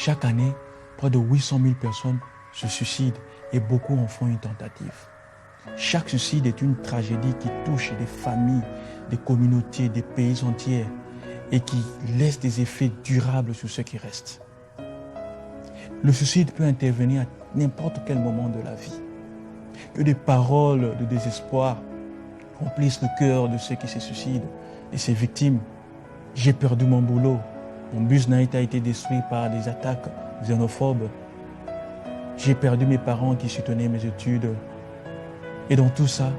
Chaque année, près de 800 000 personnes se suicident et beaucoup en font une tentative. Chaque suicide est une tragédie qui touche des familles, des communautés, des pays entiers et qui laisse des effets durables sur ceux qui restent. Le suicide peut intervenir à n'importe quel moment de la vie. Que des paroles de désespoir remplissent le cœur de ceux qui se suicident et ses victimes. J'ai perdu mon boulot. Mon business a été détruit par des attaques xénophobes. J'ai perdu mes parents qui soutenaient mes études. Et dans tout ça,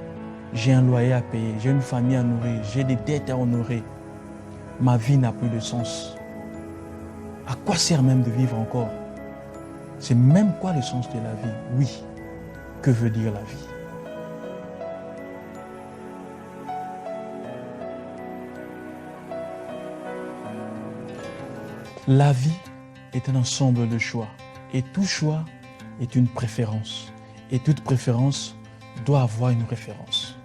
j'ai un loyer à payer, j'ai une famille à nourrir, j'ai des dettes à honorer. Ma vie n'a plus de sens. À quoi sert même de vivre encore? C'est même quoi le sens de la vie? Oui, que veut dire la vie? La vie est un ensemble de choix et tout choix est une préférence et toute préférence doit avoir une référence.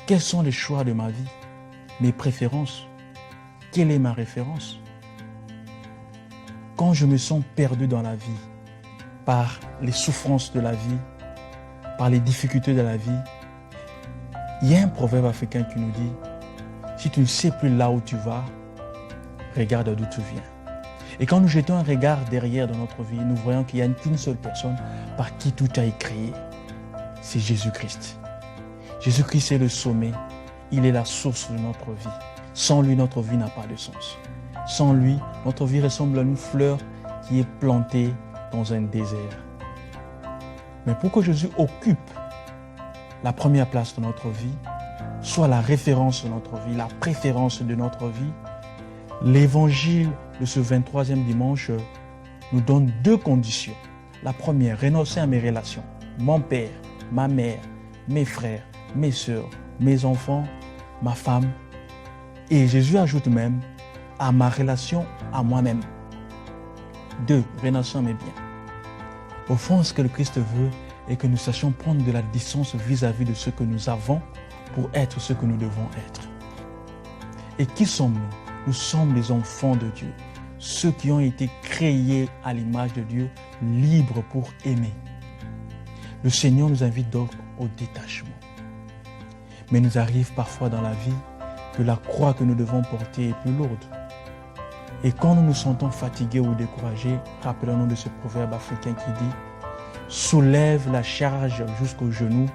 Quels sont les choix de ma vie? Mes préférences? Quelle est ma référence? Quand je me sens perdu dans la vie, par les souffrances de la vie, par les difficultés de la vie, il y a un proverbe africain qui nous dit « Si tu ne sais plus là où tu vas, regarde d'où tu viens ». Et quand nous jetons un regard derrière dans notre vie, nous voyons qu'il n'y a qu'une seule personne par qui tout a été créé. C'est Jésus-Christ. Jésus-Christ est le sommet. Il est la source de notre vie. Sans lui, notre vie n'a pas de sens. Sans lui, notre vie ressemble à une fleur qui est plantée dans un désert. Mais pour que Jésus occupe la première place de notre vie, soit la référence de notre vie, la préférence de notre vie, l'évangile de ce 23e dimanche nous donne deux conditions. La première, renoncer à mes relations. Mon père, ma mère, mes frères, mes sœurs, mes enfants, ma femme. Et Jésus ajoute même à ma relation à moi-même. 2. Renoncer à mes biens. Au fond, ce que le Christ veut est que nous sachions prendre de la distance vis-à-vis de ce que nous avons pour être ce que nous devons être. Et qui sommes-nous? Nous sommes les enfants de Dieu, ceux qui ont été créés à l'image de Dieu, libres pour aimer. Le Seigneur nous invite donc au détachement. Mais il nous arrive parfois dans la vie que la croix que nous devons porter est plus lourde. Et quand nous nous sentons fatigués ou découragés, rappelons-nous de ce proverbe africain qui dit « Soulève la charge jusqu'aux genoux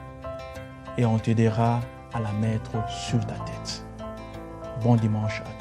et on t'aidera à la mettre sur ta tête. » Bon dimanche à tous.